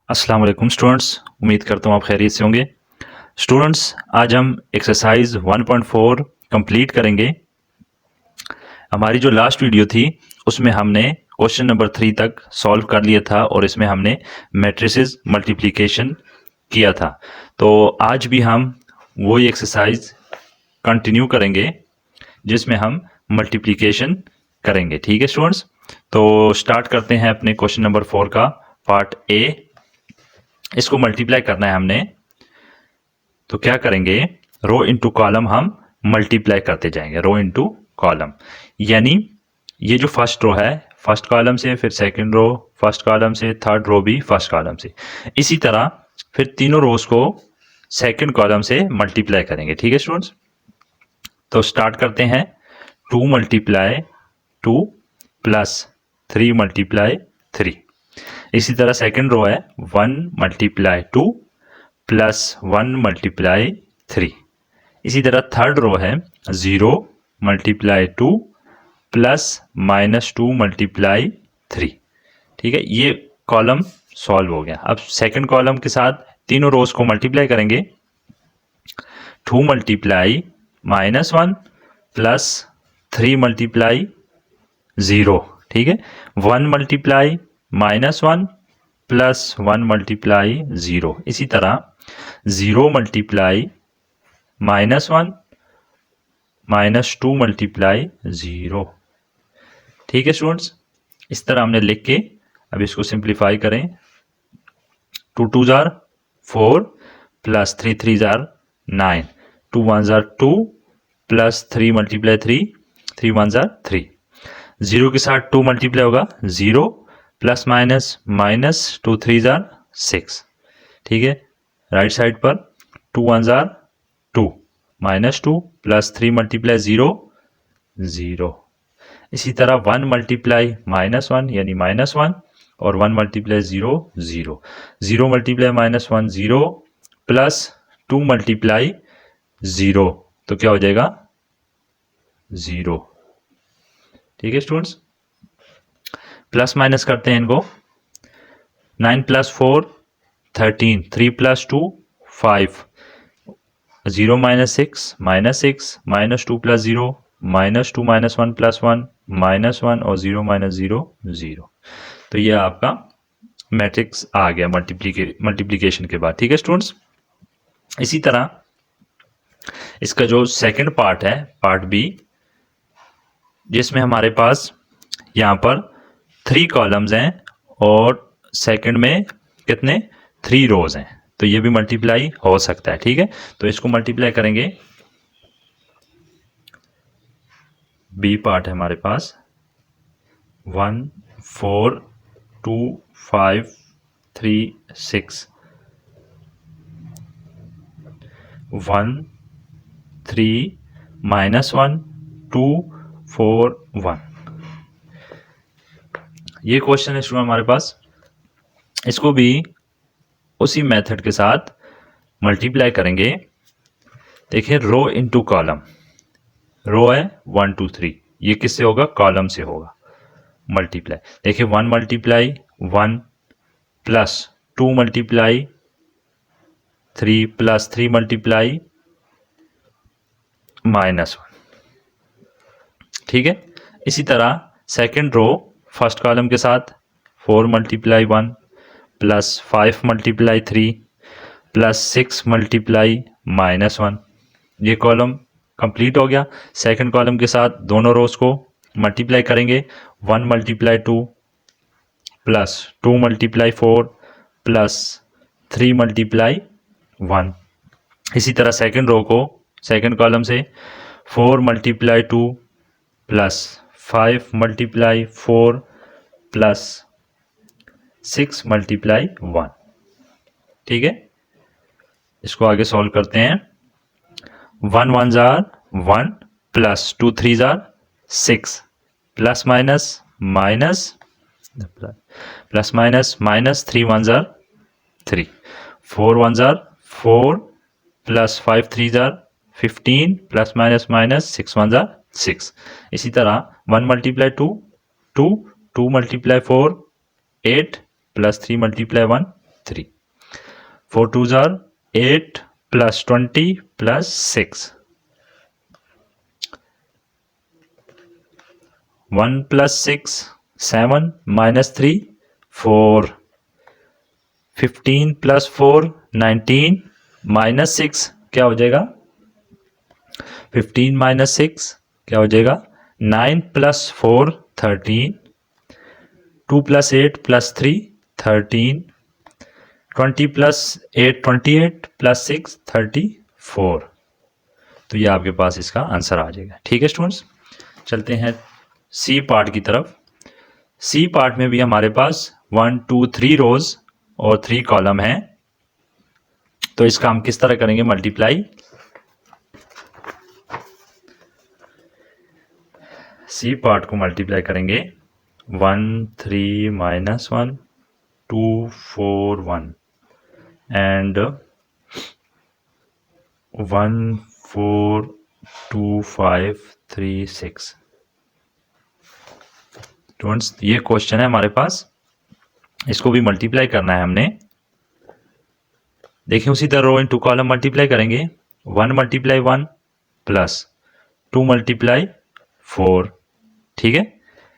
अस्सलाम वालेकुम स्टूडेंट्स, उम्मीद करता हूँ आप खैरियत से होंगे। स्टूडेंट्स, आज हम एक्सरसाइज 1.4 कंप्लीट करेंगे। हमारी जो लास्ट वीडियो थी उसमें हमने क्वेश्चन नंबर 3 तक सॉल्व कर लिया था और इसमें हमने मैट्रिसेस मल्टीप्लिकेशन किया था। तो आज भी हम वही एक्सरसाइज कंटिन्यू करेंगे जिसमें हम मल्टीप्लिकेशन करेंगे। ठीक है स्टूडेंट्स, तो स्टार्ट करते हैं अपने क्वेश्चन नंबर 4 का पार्ट ए। इसको मल्टीप्लाई करना है हमने, तो क्या करेंगे, रो इनटू कॉलम हम मल्टीप्लाई करते जाएंगे, रो इनटू कॉलम। यानी ये जो फर्स्ट रो है फर्स्ट कॉलम से, फिर सेकंड रो फर्स्ट कॉलम से, थर्ड रो भी फर्स्ट कॉलम से, इसी तरह फिर तीनों रोज को सेकंड कॉलम से मल्टीप्लाई करेंगे। ठीक है स्टूडेंट्स, तो स्टार्ट करते हैं। 2 मल्टीप्लाई 2 प्लस 3 मल्टीप्लाई 3। इसी तरह सेकंड रो है 1 मल्टीप्लाई 2 प्लस 1 मल्टीप्लाई 3। इसी तरह थर्ड रो है 0 मल्टीप्लाई 2 प्लस -2 मल्टीप्लाई 3। ठीक है, ये कॉलम सॉल्व हो गया। अब सेकंड कॉलम के साथ तीनों रोज को मल्टीप्लाई करेंगे। 2 मल्टीप्लाई -1 प्लस 3 मल्टीप्लाई 0। ठीक है, 1 मल्टीप्लाई -1 प्लस 1 मल्टीप्लाई 0। इसी तरह 0 मल्टीप्लाई -1 -2 मल्टीप्लाई 0। ठीक है स्टूडेंट्स, इस तरह हमने लिख के अब इसको सिंप्लीफाई करें। 2 2 jar 4 plus 3 3 jar 9, 2 1 jar 2 plus 3 multiply 3, 3 1 jar 3। 0 के साथ 2 मल्टीप्लाई होगा 0 प्लस -2 3 जार 6। ठीक है, राइट साइड पर 2 1 जार 2 -2 प्लस 3 मल्टीप्लाई 0 0। इसी तरह 1 मल्टीप्लाई -1 यानी -1 और 1 मल्टीप्लाई 0 0। 0 मल्टीप्लाई -1 0 प्लस 2 मल्टीप्लाई 0, तो क्या हो जाएगा 0। ठीक है स्टूडेंट्स, प्लस माइनस करते हैं इनको। 9 प्लस 4 13, 3 प्लस 2 5, 0 -6 -2 प्लस 0 -2 -1 प्लस 1 -1 और 0 -0 0। तो ये आपका मैट्रिक्स आ गया मल्टीप्लिकेशन के बाद। ठीक है स्टूडेंट्स, इसी तरह इसका जो सेकंड पार्ट है पार्ट बी, जिसमें हमारे पास यहाँ पर 3 कॉलम्स हैं और सेकंड में कितने 3 रोज हैं, तो ये भी मल्टीप्लाई हो सकता है। ठीक है, तो इसको मल्टीप्लाई करेंगे। बी पार्ट है हमारे पास 1 4 2 5 3 6, 1 3 -1 2 4 1। ये क्वेश्चन है स्टूडेंट हमारे पास। इसको भी उसी मेथड के साथ मल्टीप्लाई करेंगे। देखिए, रो इनटू कॉलम, रो है 1 2 3, ये किससे होगा, कॉलम से होगा मल्टीप्लाई। देखिए 1 multiply 1 plus 2 multiply 3 plus 3 multiply -1। ठीक है, इसी तरह सेकंड रो फर्स्ट कॉलम के साथ 4 multiply 1 plus 5 multiply 3 plus 6 multiply -1। ये कॉलम कंप्लीट हो गया। सेकंड कॉलम के साथ दोनों रोज को मल्टीप्लाई करेंगे। 1 multiply 2 plus 2 multiply 4 plus 3 multiply 1। इसी तरह सेकंड रो को सेकंड कॉलम से 4 multiply 2 plus 5 multiply 4 plus 6 multiply 1। ठीक है, इसको आगे सॉल्व करते हैं। 1 1 jar 1 plus 2 3 jar 6 plus minus minus plus minus 3 1 jar 3, 4 1 jar 4 plus 5 3 jar 15 plus minus 6 1 jar 6। इसी तरह 1 multiply 2 2 multiply 4 8 plus 3 multiply 1 3, 4 2s are 8 plus 20 plus 6, 1 plus 6 7 minus 3 4, 15 plus 4 19 minus 6 क्या हो जाएगा, 15 minus 6 क्या हो जाएगा, 9 plus 4 13, 2 plus 8 plus 3 13, 20 plus 8 28 plus 6 34। तो ये आपके पास इसका आंसर आ जाएगा। ठीक है स्टूडेंट्स, चलते हैं सी पार्ट की तरफ। सी पार्ट में भी हमारे पास 1 2 3 रोज और 3 कॉलम हैं। तो इसका हम किस तरह करेंगे मल्टीप्लाई। सी पार्ट को मल्टीप्लाई करेंगे 1 3 माइनस 1 2 4 1 एंड 1 4 2 5 3 6। स्टूडेंट्स ये क्वेश्चन है हमारे पास, इसको भी मल्टीप्लाई करना है हमने। देखिए उसी तरह रो इनटू कॉलम मल्टीप्लाई करेंगे, 1 मल्टीप्लाई 1 प्लस 2 मल्टीप्लाई 4। ठीक है,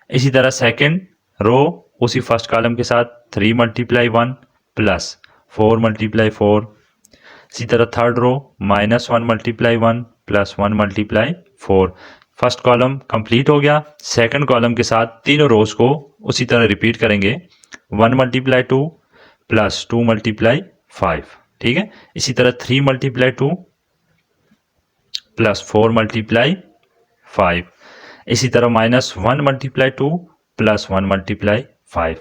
इसी तरह सेकंड रो उसी फर्स्ट कॉलम के साथ 3 मल्टीप्लाई 1 प्लस 4 मल्टीप्लाई 4। इसी तरह third row -1 multiply 1 plus 1 multiply 4। First column complete हो गया। सेकंड कॉलम के साथ तीनों रोज को उसी तरह रिपीट करेंगे, 1 मल्टीप्लाई 2 प्लस 2 मल्टीप्लाई 5। ठीक है, इसी तरह 3 मल्टीप्लाई 2 प्लस 4 मल्टीप्लाई 5। इसी तरह -1 multiply 2 plus 1 multiply 5।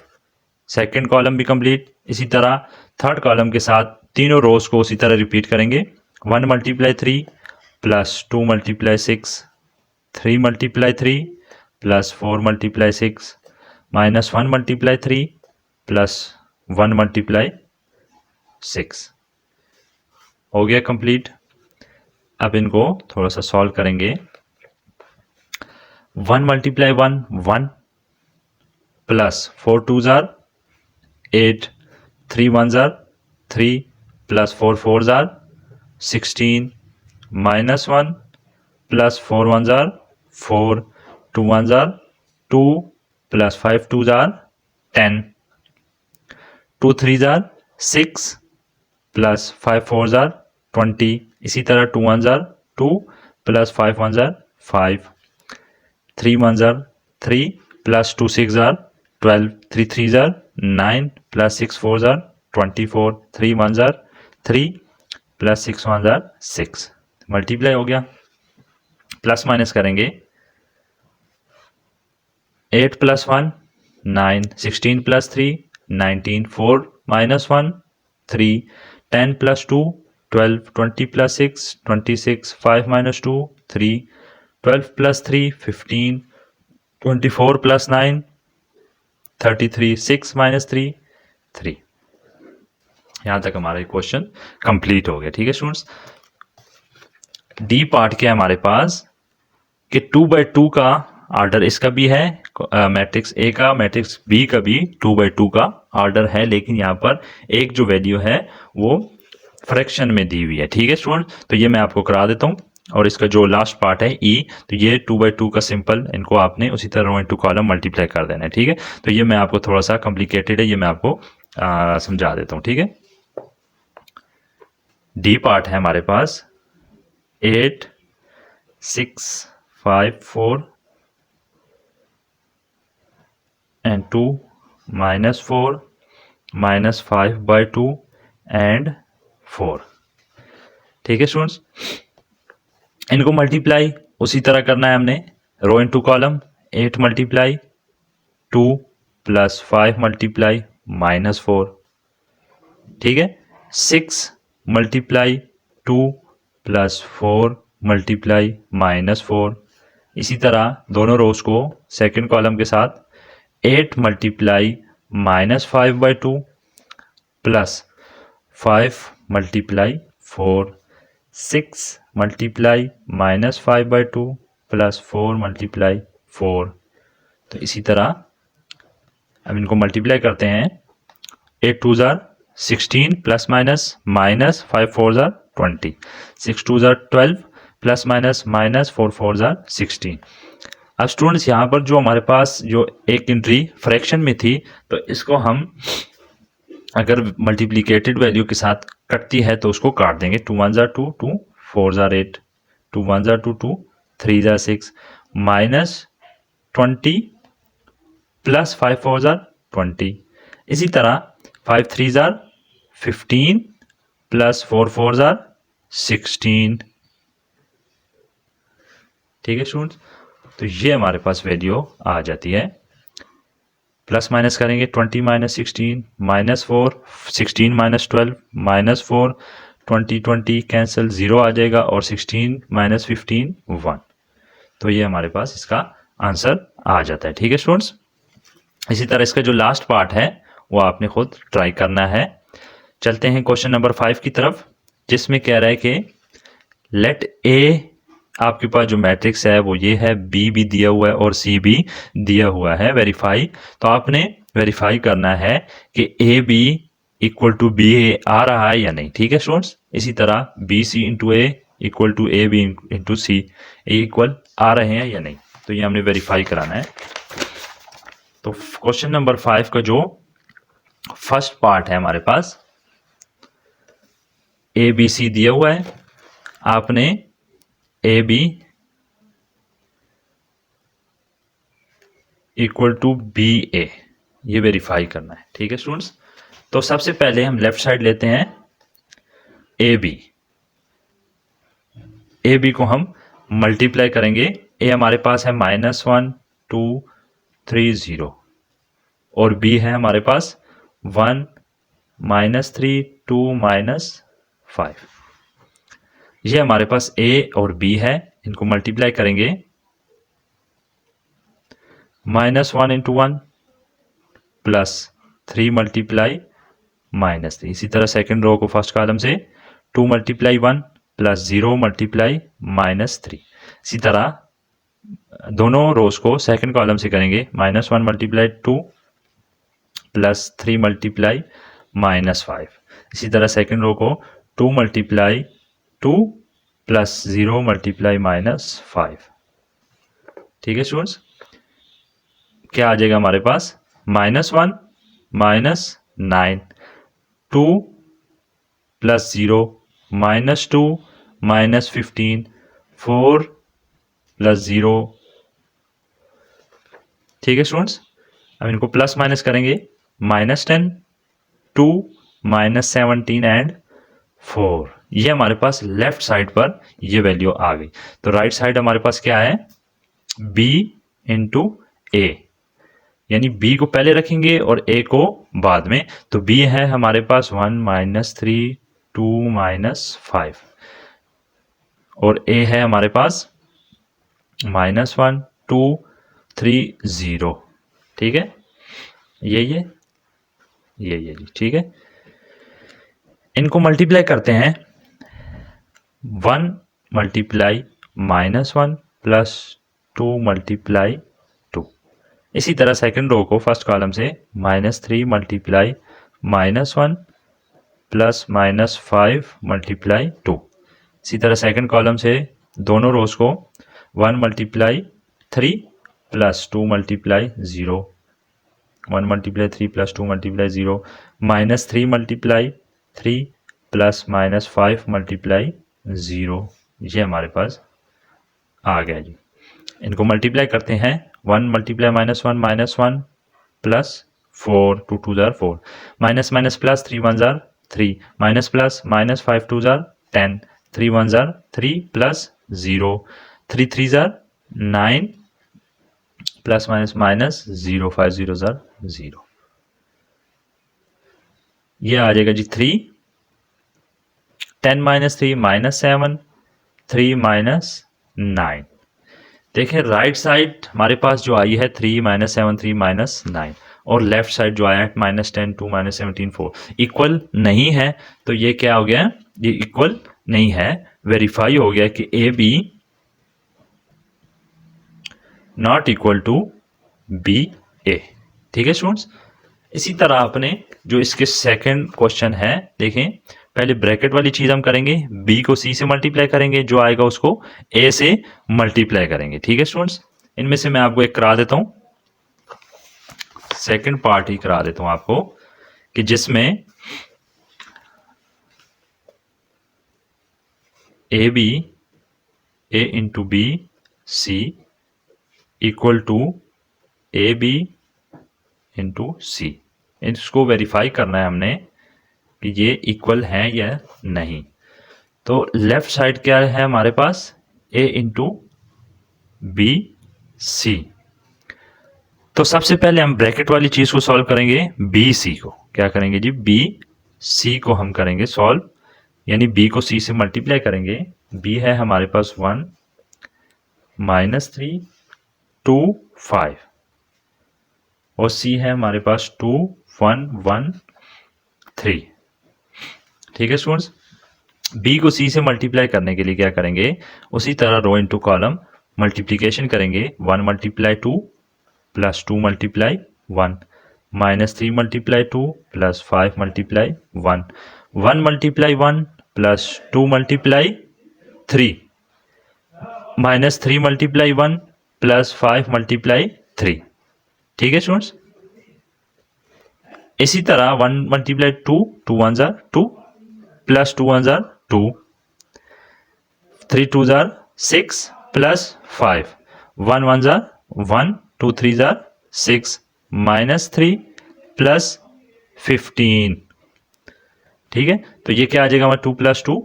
Second column भी कंप्लीट। इसी तरह थर्ड कॉलम के साथ तीनों रोज को उसी तरह रिपीट करेंगे, 1 multiply 3 plus 2 multiply 6, 3 multiply 3 plus 4 multiply 6, -1 multiply 3 plus 1 multiply 6। हो गया कंप्लीट। अब इनको थोड़ा सा सॉल्व करेंगे। 1 multiply 1 1 plus 4 2s are 8, 3 1s are 3 plus 4 4s are 16, -1 plus 4 1s are 4, 2 1s are 2 plus 5 2s are 10, 2 3s are 6 plus 5 4s are 20। इसी तरह 2 1s are 2 plus 5 1s are 5, 3 1s are 3 plus 2 6 are 12, 3 3s are 9 plus 6 4s are 24, 3 1s are 3 plus 6 1s are 6। Multiply हो गया। Plus minus करेंगे, 8 plus 1 9, 16 plus 3 19, 4 -1 3, 10 plus 2 12, 20 plus 6 26, 5 minus 2 3, 12 plus 3 15, 24 plus 9 33, 6 minus 3 3। यहाँ तक हमारा question complete हो गया। ठीक है स्टूडेंट्स, डी पार्ट के हमारे पास कि 2/2 का ऑर्डर इसका भी है, मैट्रिक्स ए का मैट्रिक्स बी का भी 2/2 का ऑर्डर है, लेकिन यहाँ पर एक जो वैल्यू है वो फ्रैक्शन में दी हुई है। ठीक है स्टूडेंट, तो ये मैं आपको करा देता हूँ। और इसका जो लास्ट पार्ट है ई, तो ये 2/2 का सिंपल, इनको आपने उसी तरह रो इनटू कॉलम मल्टीप्लाई कर देना है। ठीक है, तो ये मैं आपको थोड़ा सा कॉम्प्लिकेटेड है, ये मैं आपको समझा देता हूँ। ठीक है, डी पार्ट है हमारे पास 8 6 5 4 and 2 -4 -5/2 and 4। ठीक है स्टूडेंट्स, इनको मल्टीप्लाई उसी तरह करना है हमने, row into column, 8 multiply 2 plus 5 multiply -4। ठीक है, 6 मल्टीप्लाई 2 प्लस 4 मल्टीप्लाई -4। इसी तरह दोनों रोज को सेकंड कॉलम के साथ 8 multiply -5/2 plus 5 multiply 4, 6 multiply -5/2 plus 4 multiply 4। तो इसी तरह अब इनको मल्टीप्लाई करते हैं, 8 2s are 16 plus minus minus 5 4 ज़ार 20, 6 2 ज़ार 12 प्लस माइनस माइनस 4 4 ज़ार 16। अब स्टूडेंट्स यहाँ पर जो हमारे पास जो एक एंट्री फ्रैक्शन में थी, तो इसको हम अगर मल्टीप्लिकेटेड वैल्यू के साथ कटती है तो उसको काट देंगे। 2 1 ज़ार 2, 2 4 ज़ार 8, 2 1 ज़ार 2, 2 3 ज़ार 6 माइनस 20 प्लस 5 4 ज़ार 20। इसी तरह 5 3 ज़ार 15 प्लस 4 4 ज़ार 16। ठीक है स्टूडेंट्स, तो ये हमारे पास वैल्यू आ जाती है। प्लस माइनस करेंगे 20 minus 16 minus 4, 16 minus 12 minus 4, 20 20 cancel, 0 आ जाएगा और 16 माइनस 15 1। तो ये हमारे पास इसका आंसर आ जाता है। ठीक है स्टूडेंट्स, इसी तरह इसका जो लास्ट पार्ट है वो आपने खुद ट्राई करना है। चलते हैं क्वेश्चन नंबर 5 की तरफ, जिसमें कह रहा है कि लेट ए, आपके पास जो मैट्रिक्स है वो ये है, बी भी दिया हुआ है और सी भी दिया हुआ है, वेरीफाई। तो आपने वेरीफाई करना है कि A B equal to B A आ रहा है या नहीं। ठीक है स्टूडेंट्स, इसी तरह B C into A equal to A B into C A equal आ रहे हैं या नहीं, तो ये हमने वेरीफाई कराना है। तो क्वेश्चन नंबर 5 का जो फर्स्ट पार्ट है हमारे पास, ए बी सी दिया हुआ है, आपने A B equal to B A ये वेरीफाई करना है। ठीक है स्टूडेंट्स, तो सबसे पहले हम लेफ्ट साइड लेते हैं ए बी। ए बी को हम मल्टीप्लाई करेंगे। ए हमारे पास है -1 2 3 0 और बी है हमारे पास 1 -3 2 -5। ये हमारे पास ए और बी है, इनको मल्टीप्लाई करेंगे। -1 इंटू 1 प्लस 3 मल्टीप्लाई -3। इसी तरह सेकेंड रो को फर्स्ट कॉलम से 2 मल्टीप्लाई 1 प्लस 0 मल्टीप्लाई -3। इसी तरह दोनों रोज को सेकंड कॉलम से करेंगे। -1 मल्टीप्लाई 2 प्लस 3 मल्टीप्लाई -5। इसी तरह सेकंड रो को 2 मल्टीप्लाई 2 प्लस 0 मल्टीप्लाई -5। ठीक है स्टूडेंट्स, क्या आ जाएगा हमारे पास? -1 -9 2 प्लस 0 -2 -15 4 प्लस 0। ठीक है स्टूडेंट्स, अब इनको प्लस माइनस करेंगे। -10 2 -17 एंड 4। ये हमारे पास लेफ्ट साइड पर ये वैल्यू आ गई। तो राइट साइड हमारे पास क्या है? b इंटू ए, यानी b को पहले रखेंगे और a को बाद में। तो b है हमारे पास 1 -3 2 -5 और a है हमारे पास -1 2 3 0। ठीक है, ये जी, ठीक है। इनको मल्टीप्लाई करते हैं। 1 मल्टीप्लाई -1 प्लस 2 मल्टीप्लाई 2। इसी तरह सेकंड रो को फर्स्ट कॉलम से -3 मल्टीप्लाई -1 प्लस -5 मल्टीप्लाई 2। इसी तरह सेकंड कॉलम से दोनों रोज को 1 multiply 3 plus 2 multiply 0, 1 multiply 3 plus 2 multiply 0, -3 multiply 3 plus -5 multiply 0। ये हमारे पास आ गया जी। इनको मल्टीप्लाई करते हैं। 1 multiply -1 plus 4 2 2 jar 4 minus minus plus 3 1 jar 3 minus plus -5 2 jar 10 3 1 jar 3 plus 0 3 3 jar 9 plus minus minus 0 5 0 jar 0। ये आ जाएगा जी 3 10 -3 -7 3 -9। देखें राइट साइड हमारे पास जो आई है 3 -7 3 -9 और लेफ्ट साइड जो आया है -10 2 -17 4 इक्वल नहीं है। तो ये क्या हो गया? ये इक्वल नहीं है। वेरीफाई हो गया कि A B not equal to B A. ठीक है स्टूडेंट्स, इसी तरह अपने जो इसके सेकंड क्वेश्चन है देखें, पहले ब्रैकेट वाली चीज हम करेंगे, b को c से मल्टीप्लाई करेंगे, जो आएगा उसको a से मल्टीप्लाई करेंगे। ठीक है स्टूडेंट्स, इनमें से मैं आपको एक करा देता हूं, सेकंड पार्ट ही करा देता हूं आपको, कि जिसमें a into B C equal to A B into C. इसको वेरीफाई करना है हमने कि ये इक्वल है या नहीं। तो लेफ्ट साइड क्या है हमारे पास, a इंटू बी सी। तो सबसे पहले हम ब्रैकेट वाली चीज को सॉल्व करेंगे, बी सी को क्या करेंगे जी, बी सी को हम करेंगे सॉल्व, यानी b को c से मल्टीप्लाई करेंगे। b है हमारे पास 1 -3 2 5 और c है हमारे पास 2 1 1 3। ठीक है स्टूडेंट्स, b को c से मल्टीप्लाई करने के लिए क्या करेंगे, उसी तरह रो इनटू कॉलम मल्टीप्लिकेशन करेंगे। 1 multiply 2 plus 2 multiply 1 -3 multiply 2 plus 5 multiply 1 1 multiply 1 plus 2 multiply 3 -3 multiply 1 plus 5 multiply 3। ठीक है स्टूडेंट्स, इसी तरह 1 multiply 2 2 1 jar 2 plus 2 1 jar 2 3 2 jar 6 plus 5 1 1 jar 1 2 3 jar 6 -3 plus 15। ठीक है, तो ये क्या आ जाएगा हमारा 2 प्लस 2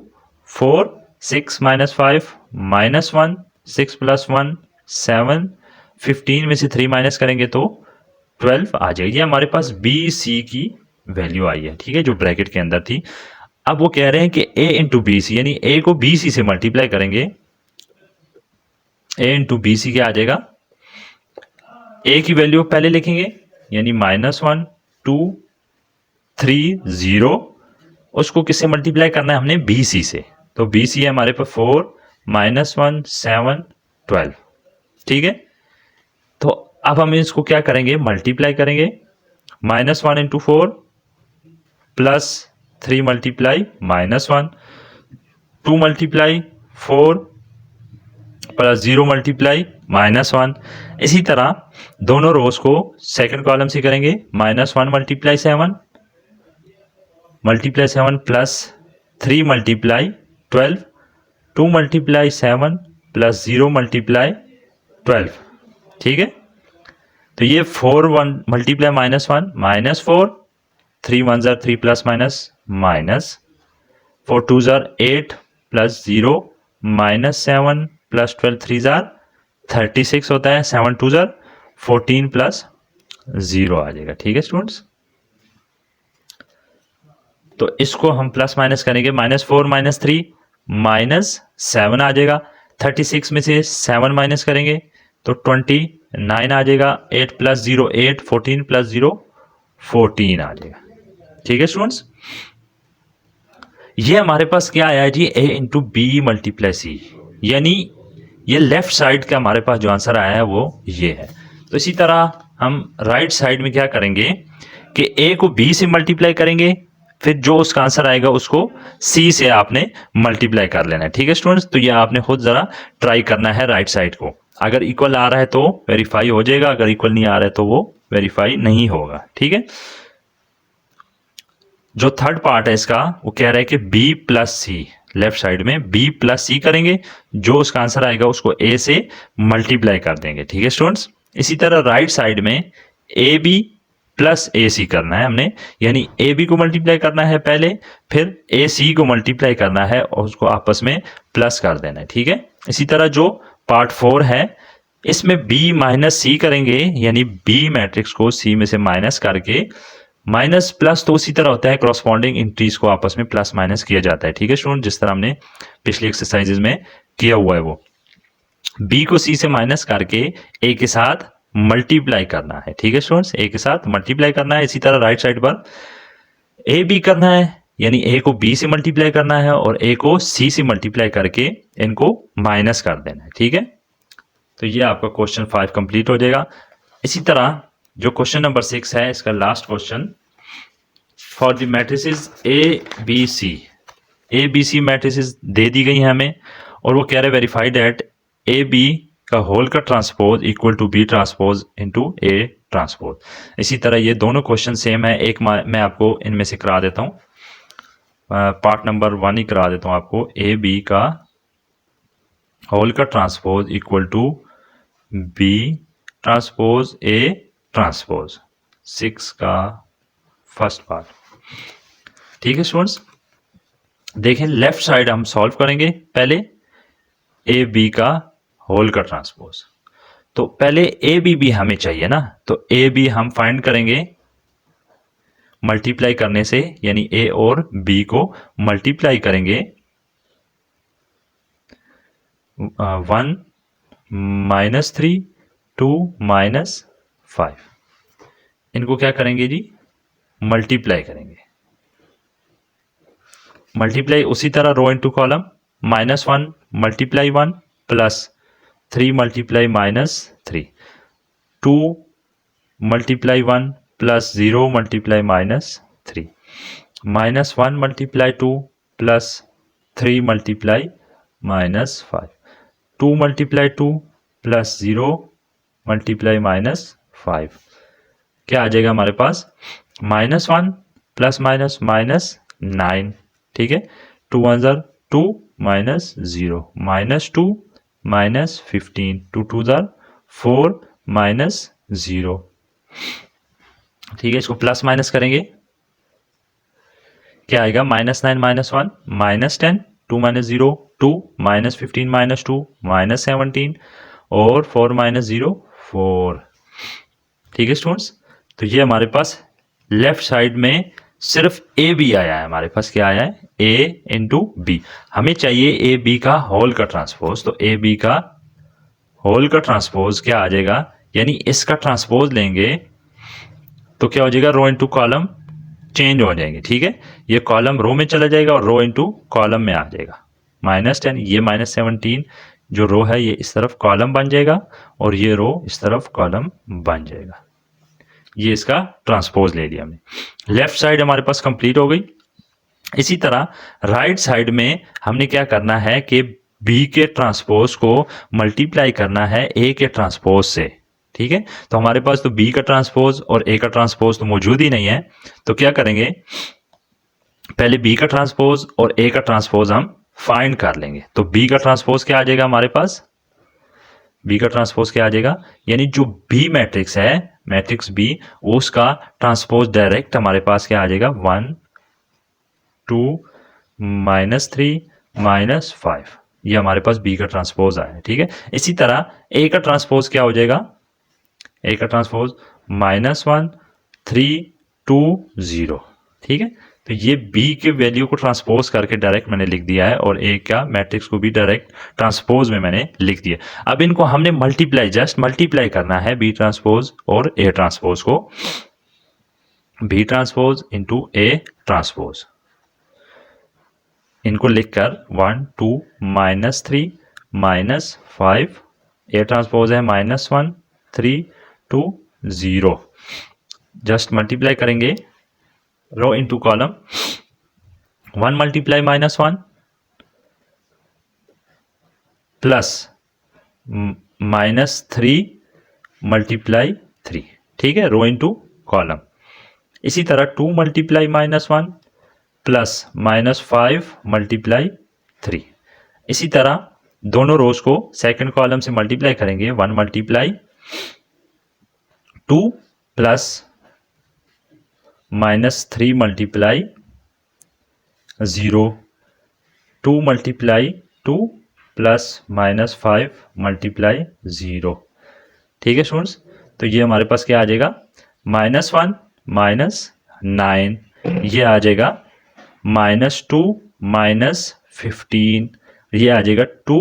4 6 -5 -1 6 प्लस 1 7 15 में से 3 माइनस करेंगे तो 12 आ जाएगी। ये हमारे पास बी सी की वैल्यू आई है। ठीक है, जो ब्रैकेट के अंदर थी। अब वो कह रहे हैं कि a इंटू बी सी, यानी a को बी सी से मल्टीप्लाई करेंगे। a इंटू बी सी क्या आ जाएगा, a की वैल्यू पहले लिखेंगे, यानी -1 2 3 0, उसको किससे मल्टीप्लाई करना है हमने, बी सी से। तो बी सी है हमारे पास 4 -1 7 12। ठीक है, तो अब हम इसको क्या करेंगे, मल्टीप्लाई करेंगे। -1 into 4 plus 3 multiply -1 2 multiply 4 plus 0 multiply -1। इसी तरह दोनों रोज को सेकंड कॉलम से करेंगे। -1 multiply 7 plus 3 multiply 12 2 multiply 7 plus 0 multiply 12। ठीक है, तो ये 4 1 multiply -1 -4 3 1 jar 3 plus minus 4 2 jar 8 plus 0 -7 plus 12 3 jar 36 होता है, 7 2 जार 14 प्लस 0 आ जाएगा। ठीक है स्टूडेंट्स, तो इसको हम प्लस माइनस करेंगे। -4 -3 -7 आ जाएगा। 36 में से 7 माइनस करेंगे तो 29 आ जाएगा। 8 प्लस 0 8 14 प्लस 0 14 आ जाएगा। ठीक है स्टूडेंट्स, ये हमारे पास क्या आया है जी, a into B multiply C, यानी ये लेफ्ट साइड का हमारे पास जो आंसर आया है वो ये है। तो इसी तरह हम राइट साइड में क्या करेंगे कि a को b से मल्टीप्लाई करेंगे, फिर जो उसका आंसर आएगा उसको c से आपने मल्टीप्लाई कर लेना है। ठीक है स्टूडेंट्स, तो ये आपने खुद जरा ट्राई करना है राइट साइड को। अगर इक्वल आ रहा है तो वेरीफाई हो जाएगा, अगर इक्वल नहीं आ रहा है तो वो वेरीफाई नहीं होगा। ठीक है, जो थर्ड पार्ट है इसका वो कह रहा है कि b प्लस सी, लेफ्ट साइड में b प्लस सी करेंगे, जो उसका आंसर आएगा उसको a से मल्टीप्लाई कर देंगे। ठीक है स्टूडेंट्स, इसी तरह राइट साइड में ए बी प्लस ए सी करना है हमने, यानी ए बी को मल्टीप्लाई करना है पहले, फिर ए सी को मल्टीप्लाई करना है और उसको आपस में प्लस कर देना है। ठीक है, इसी तरह जो पार्ट 4 है इसमें b माइनस सी करेंगे, यानी b मैट्रिक्स को c में से माइनस करके, माइनस प्लस तो उसी तरह होता है, क्रॉसपॉन्डिंग इंट्रीज को आपस में प्लस माइनस किया जाता है। ठीक है स्टूडेंट, जिस तरह हमने पिछली एक्सरसाइजेज में किया हुआ है वो b को c से माइनस करके a के साथ मल्टीप्लाई करना है। ठीक है स्टूडेंट्स, a के साथ मल्टीप्लाई करना है। इसी तरह राइट साइड पर a b करना है, यानी a को b से मल्टीप्लाई करना है और a को c से मल्टीप्लाई करके इनको माइनस कर देना है। ठीक है, तो ये आपका क्वेश्चन 5 कंप्लीट हो जाएगा। इसी तरह जो क्वेश्चन नंबर 6 है इसका last question, for the matrices A B C matrices दे दी गई हैं हमें, और वो कह रहे वेरीफाइड एट ए बी का होल का transpose equal to B transpose into A transpose. इसी तरह ये दोनों क्वेश्चन सेम है। एक मैं आपको इनमें से करा देता हूँ, पार्ट नंबर 1 ही करा देता हूँ आपको। ए बी का होल का transpose equal to B transpose A transpose, 6 का फर्स्ट पार्ट। ठीक है स्टूडेंट्स, देखें लेफ्ट साइड हम सॉल्व करेंगे पहले ए बी का होल का ट्रांसपोज। तो पहले ए बी भी हमें चाहिए ना, तो ए बी हम फाइंड करेंगे मल्टीप्लाई करने से, यानी ए और बी को मल्टीप्लाई करेंगे 1 -3 2 -5, इनको क्या करेंगे जी, मल्टीप्लाई करेंगे। मल्टीप्लाई उसी तरह row into column, -1 multiply 1 plus 3 multiply -3, 2 multiply 1 plus 0 multiply -3, -1 multiply 2 plus 3 multiply -5, 2 multiply 2 plus 0 multiply -5, क्या आ जाएगा हमारे पास, -1 प्लस माइनस -9। ठीक है, 2 1 ज़र 2 -0 -2 -15, 2 2 ज़र 4 -0। ठीक है, इसको प्लस माइनस करेंगे, क्या आएगा, -9 -1 -10, 2 -0 2 -15 -2 -17 और 4 -0 4। ठीक है स्टूडेंट्स, तो ये हमारे पास लेफ्ट साइड में सिर्फ ए बी आया है। हमारे पास क्या आया है, ए इंटू बी। हमें चाहिए ए बी का होल का ट्रांसपोज, तो ए बी का होल का ट्रांसपोज क्या आ जाएगा, यानी इसका ट्रांसपोज लेंगे तो क्या हो जाएगा, रो इंटू कॉलम चेंज हो जाएंगे। ठीक है, ये कॉलम रो में चला जाएगा और रो इंटू कॉलम में आ जाएगा। -10, ये -17 जो रो है ये इस तरफ कॉलम बन जाएगा और ये रो इस तरफ कॉलम बन जाएगा। ये इसका ट्रांसपोज ले लिया हमने। लेफ्ट साइड हमारे पास कंप्लीट हो गई। इसी तरह राइट साइड में हमने क्या करना है कि बी के ट्रांसपोज को मल्टीप्लाई करना है ए के ट्रांसपोज से। ठीक है, तो हमारे पास तो बी का ट्रांसपोज और ए का ट्रांसपोज तो मौजूद ही नहीं है, तो क्या करेंगे, पहले बी का ट्रांसपोज और ए का ट्रांसपोज हम फाइंड कर लेंगे। तो बी का ट्रांसपोज क्या आ जाएगा हमारे पास, बी का ट्रांसपोज क्या आ जाएगा, यानी जो बी मैट्रिक्स है, मैट्रिक्स बी, उसका ट्रांसपोज डायरेक्ट हमारे पास क्या आ जाएगा, 1 2 -3 -5, ये हमारे पास बी का ट्रांसपोज आया है। ठीक है, इसी तरह ए का ट्रांसपोज क्या हो जाएगा, ए का ट्रांसपोज -1 3 2 0। ठीक है, तो ये बी के वैल्यू को ट्रांसपोज करके डायरेक्ट मैंने लिख दिया है और ए का मैट्रिक्स को भी डायरेक्ट ट्रांसपोज में मैंने लिख दिया। अब इनको हमने मल्टीप्लाई, जस्ट मल्टीप्लाई करना है बी ट्रांसपोज और ए ट्रांसपोज को, B transpose into A transpose, इनको लिखकर 1 2 -3 -5, ए ट्रांसपोज है -1 3 2 0, जस्ट मल्टीप्लाई करेंगे row into column, 1 multiply -1 plus -3 multiply 3। ठीक है, रो इंटू कॉलम। इसी तरह 2 मल्टीप्लाई -1 प्लस -5 मल्टीप्लाई 3। इसी तरह दोनों रोज को सेकंड कॉलम से मल्टीप्लाई करेंगे, 1 multiply 2 plus -3 multiply 0, 2 multiply 2 plus -5 multiply 0। ठीक है स्टूडेंट्स, तो ये हमारे पास क्या आ जाएगा, -1 -9, ये आ जाएगा -2 -15, ये आ जाएगा 2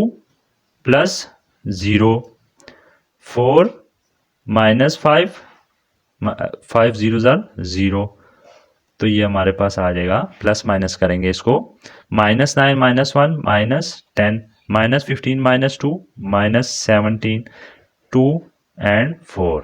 प्लस 0 4 -5 5 0 ज़र 0, तो ये हमारे पास आ जाएगा, प्लस माइनस करेंगे इसको, -9 -1 -10 -15 -2 -17 2 एंड 4,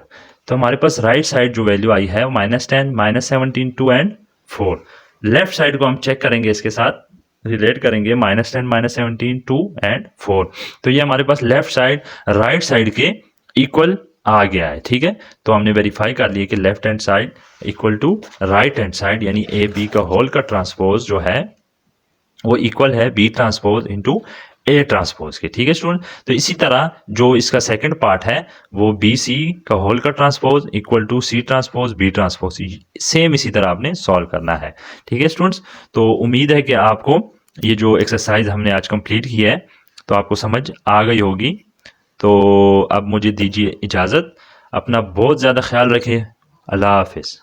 तो हमारे पास राइट साइड जो वैल्यू आई है वो -10, -17, 2 एंड 4। लेफ्ट साइड को हम चेक करेंगे, इसके साथ रिलेट करेंगे, -10, -17, 2 एंड 4। तो ये हमारे पास लेफ्ट साइड राइट साइड के इक्वल आ गया है। ठीक है, तो हमने वेरीफाई कर लिया कि left hand side equal to right hand side, यानी ए बी का होल का ट्रांसपोज जो है वो इक्वल है B transpose into A transpose के। ठीक है स्टूडेंट, तो इसी तरह जो इसका सेकंड पार्ट है वो बी सी का होल का transpose equal to C transpose B transpose, same इसी तरह आपने सॉल्व करना है। ठीक है स्टूडेंट्स, तो उम्मीद है कि आपको ये जो एक्सरसाइज हमने आज कंप्लीट की है तो आपको समझ आ गई होगी। तो अब मुझे दीजिए इजाज़त, अपना बहुत ज़्यादा ख्याल रखें। अल्लाह हाफिज़।